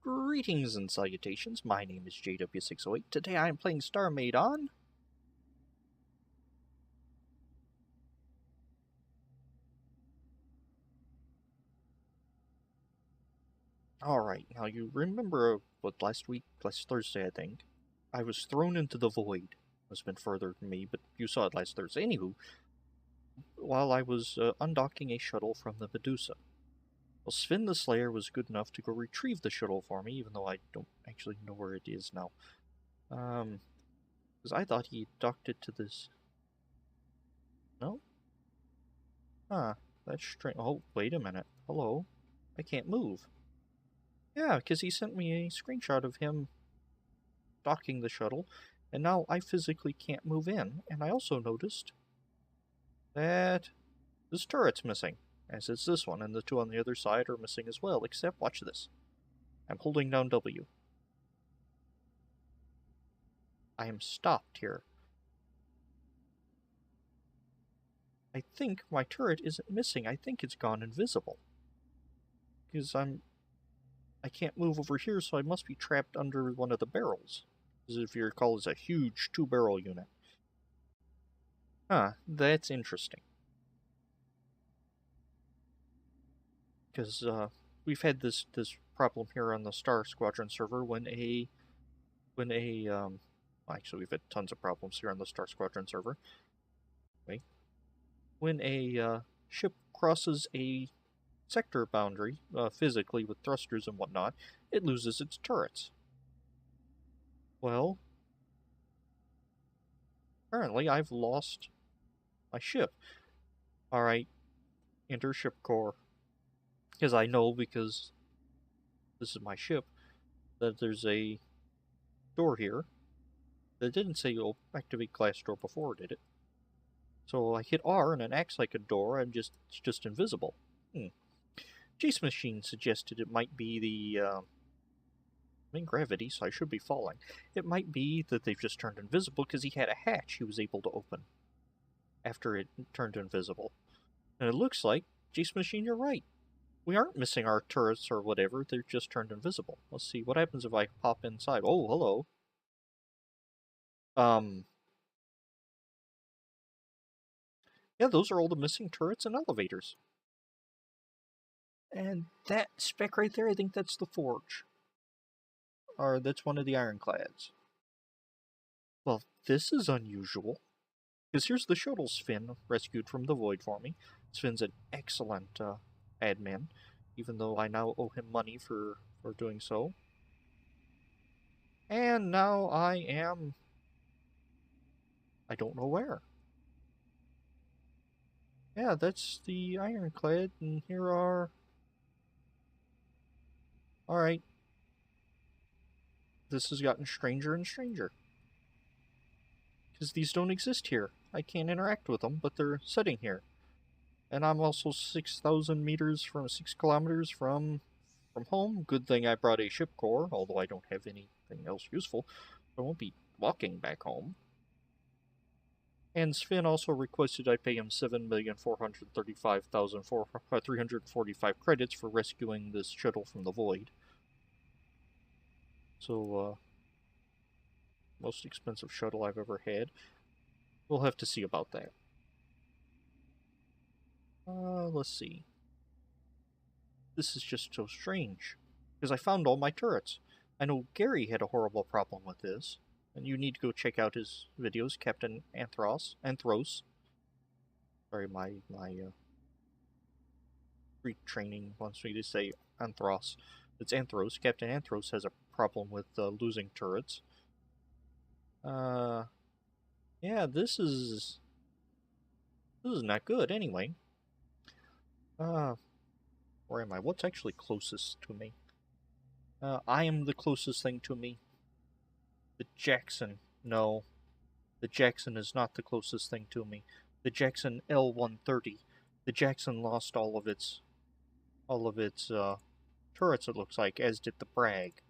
Greetings and salutations, my name is JW608. Today I am playing Starmade on... Alright, now you remember what last Thursday I think, I was thrown into the void. It's been further than me, but you saw it last Thursday. Anywho, while I was undocking a shuttle from the Medusa. Well, Sven the Slayer was good enough to go retrieve the shuttle for me, even though I don't actually know where it is now. Because I thought he docked it to this... No? Huh, that's strange. Oh, wait a minute. Hello? I can't move. Yeah, because he sent me a screenshot of him docking the shuttle, and now I physically can't move in. And I also noticed that this turret's missing, as is this one, and the two on the other side are missing as well, except, watch this. I'm holding down W. I am stopped here. I think my turret isn't missing. I think it's gone invisible. Because I can't move over here, so I must be trapped under one of the barrels. As if you recall, it's a huge 2-barrel unit. Huh, that's interesting. Because we've had this problem here on the Squadron server actually we've had tons of problems here on the Squadron server. Wait. When a ship crosses a sector boundary, physically with thrusters and whatnot, it loses its turrets. Well, apparently I've lost my ship. Alright, enter ship core. Because I know, because this is my ship, that there's a door here that didn't say activate glass door before, did it? So I hit R and it acts like a door, it's just invisible. Jace Machine suggested it might be the, I'm in gravity, so I should be falling. It might be that they've just turned invisible because he had a hatch he was able to open after it turned invisible. And it looks like, Jace Machine, you're right. We aren't missing our turrets or whatever, they're just turned invisible. Let's see, what happens if I pop inside? Oh, hello. Yeah, those are all the missing turrets and elevators. And that spec right there, I think that's the forge. Or that's one of the ironclads. Well, this is unusual. Because here's the shuttle Sven rescued from the void for me. Sven's an excellent admin, even though I now owe him money for doing so. And now I don't know where. Yeah, that's the ironclad, and here are... Alright. This has gotten stranger and stranger. Because these don't exist here. I can't interact with them, but they're sitting here. And I'm also 6,000 meters from 6 kilometers from home. Good thing I brought a ship core, although I don't have anything else useful. I won't be walking back home. And Sven also requested I pay him 7,435,345 credits for rescuing this shuttle from the void. So, most expensive shuttle I've ever had. We'll have to see about that. Let's see. This is just so strange. Because I found all my turrets. I know Gary had a horrible problem with this. And you need to go check out his videos, Captain Anthros. Sorry, my retraining wants me to say Anthros. It's Anthros. Captain Anthros has a problem with losing turrets. Yeah, this is not good anyway. Where am I? What's actually closest to me? I am the closest thing to me. The Jackson. No. The Jackson is not the closest thing to me. The Jackson L-130. The Jackson lost all of its turrets, it looks like, as did the Bragg.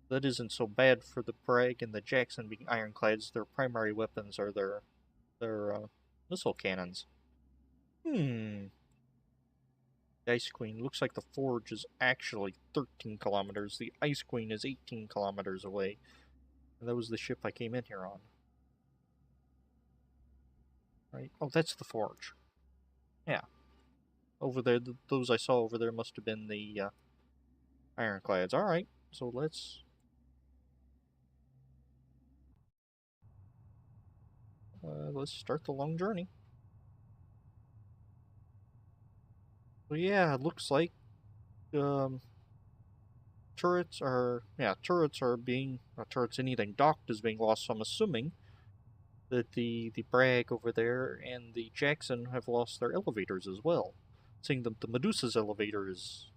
That isn't so bad for the Bragg and the Jackson being ironclads. Their primary weapons are their missile cannons. The Ice Queen. Looks like the Forge is actually 13 kilometers. The Ice Queen is 18 kilometers away. And that was the ship I came in here on. Right? Oh, that's the Forge. Yeah. Over there, those I saw over there must have been the ironclads. Alright, so let's start the long journey. Well, yeah, it looks like turrets are being turrets, anything docked is being lost. So I'm assuming that the Bragg over there and the Jackson have lost their elevators as well. Seeing the Medusa's elevator is,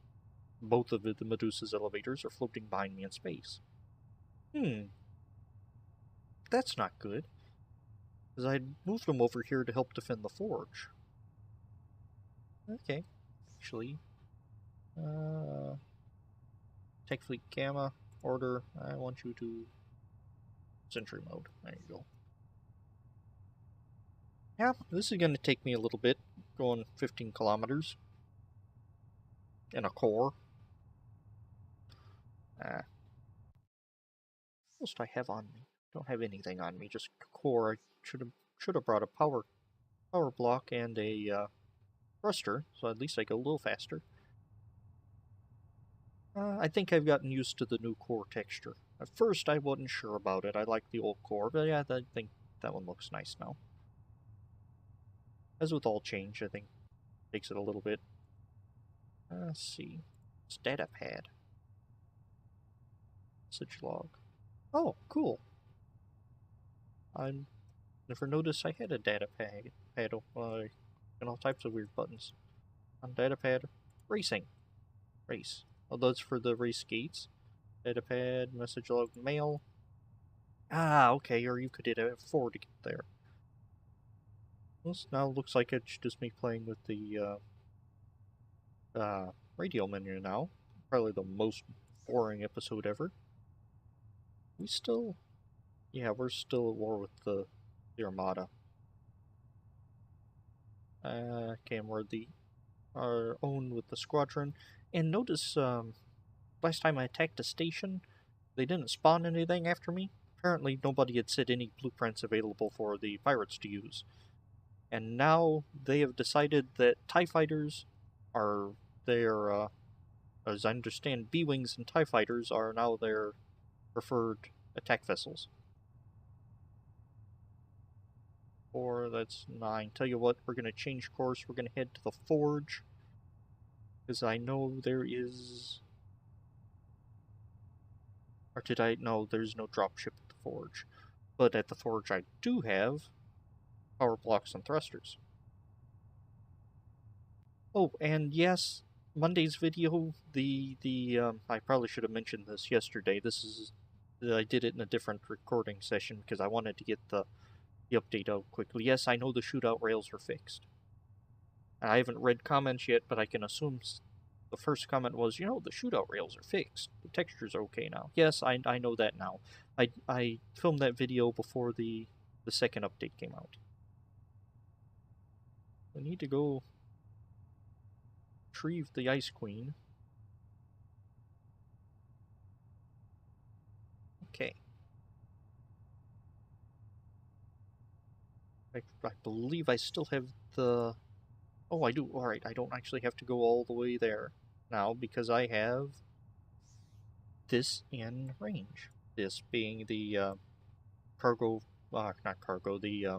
both of the Medusa's elevators are floating behind me in space. That's not good. Because I moved them over here to help defend the Forge. Okay, actually, Tech Fleet Gamma, order, I want you to Sentry mode. There you go. Yeah, this is going to take me a little bit, going 15 kilometers in a core. What else do I have on me? Don't have anything on me, just core. I should have brought a power block and a thruster, so at least I go a little faster. I think I've gotten used to the new core texture. At first, I wasn't sure about it. I like the old core, but yeah, I think that one looks nice now. As with all change, I think it takes it a little bit. Let's see. It's data pad. Message log. Oh, cool. I never noticed I had a data pad. And all types of weird buttons. On data pad, racing. Race. Oh, that's for the race gates. Data pad, message log, mail. Ah, okay, or you could hit F4 to get there. This now looks like it's just me playing with the radio menu now. Probably the most boring episode ever. We're still at war with the Armada. Okay, we're our own with the Squadron. And notice, last time I attacked a station, they didn't spawn anything after me. Apparently nobody had set any blueprints available for the pirates to use. And now they have decided that TIE fighters are their, as I understand, B-Wings and TIE fighters are now their preferred attack vessels. That's 9. Tell you what, we're going to change course. We're going to head to the Forge. Because I know there is... Or did I... No, there's no dropship at the Forge. But at the Forge I do have power blocks and thrusters. Oh, and yes, Monday's video, I probably should have mentioned this yesterday. I did it in a different recording session because I wanted to get the update out quickly. Yes, I know the shootout rails are fixed. I haven't read comments yet, but I can assume the first comment was, the shootout rails are fixed. The texture's okay now. Yes, I know that now. I filmed that video before the second update came out. We need to go retrieve the Ice Queen. Okay. I believe I still have the... Oh, I do. Alright, I don't actually have to go all the way there now because I have this in range. This being the cargo... not cargo, the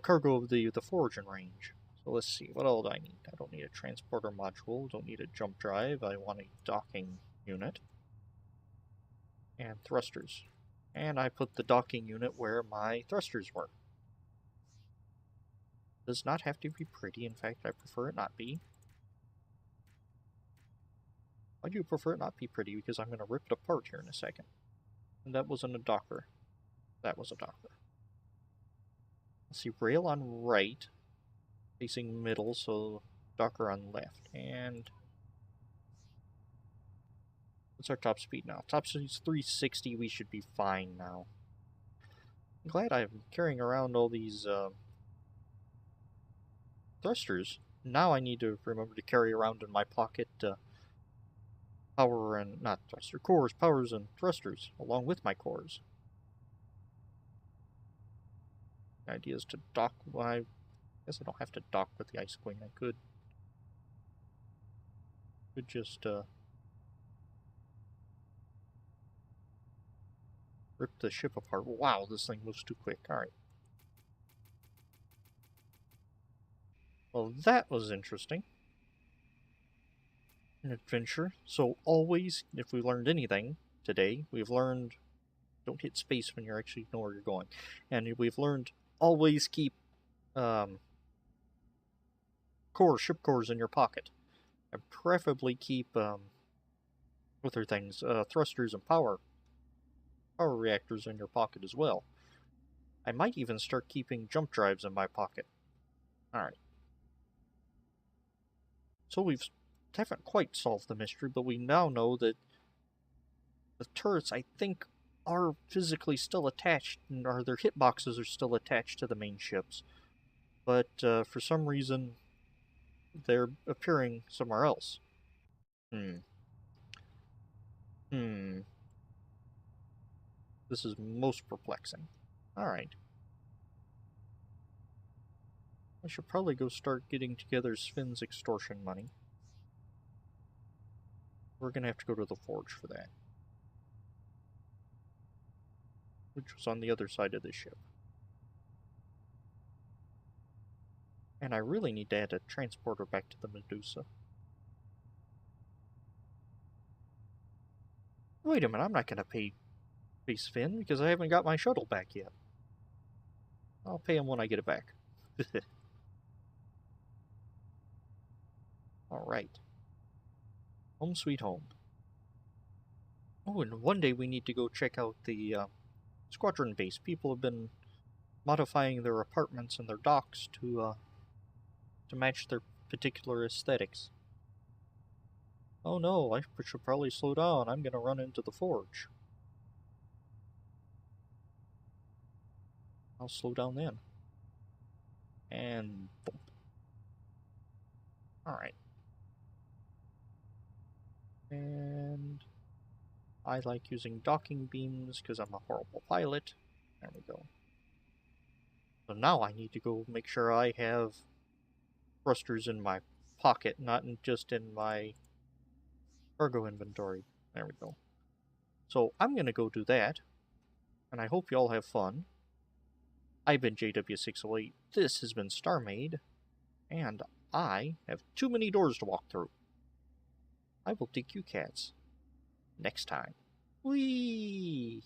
cargo of the Forge in range. So let's see, what all do I need? I don't need a transporter module, don't need a jump drive, I want a docking unit. And thrusters. And I put the docking unit where my thrusters were. Does not have to be pretty, in fact I prefer it not be. Why do you prefer it not be pretty? Because I'm going to rip it apart here in a second. And that wasn't a docker. That was a docker. Let's see, rail on right, facing middle, so docker on left. And what's our top speed now? Top speed's 360, we should be fine now. I'm glad I'm carrying around all these thrusters. now I need to remember to carry around in my pocket power and, not thruster, cores, powers, and thrusters, along with my cores. The idea is to dock, well, I guess I don't have to dock with the Ice Queen. I could just rip the ship apart. Wow, this thing moves too quick. Alright. Well, that was interesting. An adventure. So always, if we learned anything today, we've learned don't hit space when you actually know where you're going. And we've learned always keep ship cores in your pocket. And preferably keep other things, thrusters and power reactors in your pocket as well. I might even start keeping jump drives in my pocket. Alright. So we haven't quite solved the mystery, but we now know that the turrets, I think, are physically still attached, or their hitboxes are still attached to the main ships. But for some reason, they're appearing somewhere else. This is most perplexing. Alright. I should probably go start getting together Sven's extortion money. We're gonna have to go to the forge for that. Which was on the other side of the ship. And I really need to add a transporter back to the Medusa. Wait a minute, I'm not gonna pay Sven because I haven't got my shuttle back yet. I'll pay him when I get it back. Alright. Home sweet home. Oh, and one day we need to go check out the Squadron base. People have been modifying their apartments and their docks to match their particular aesthetics. Oh no, I should probably slow down. I'm gonna run into the forge. I'll slow down then. And bump. Alright. And I like using docking beams because I'm a horrible pilot. There we go. So now I need to go make sure I have thrusters in my pocket, not just in my cargo inventory. There we go. So I'm going to go do that, and I hope you all have fun. I've been JW608, this has been Starmade, and I have too many doors to walk through. I will take you cats next time. Whee!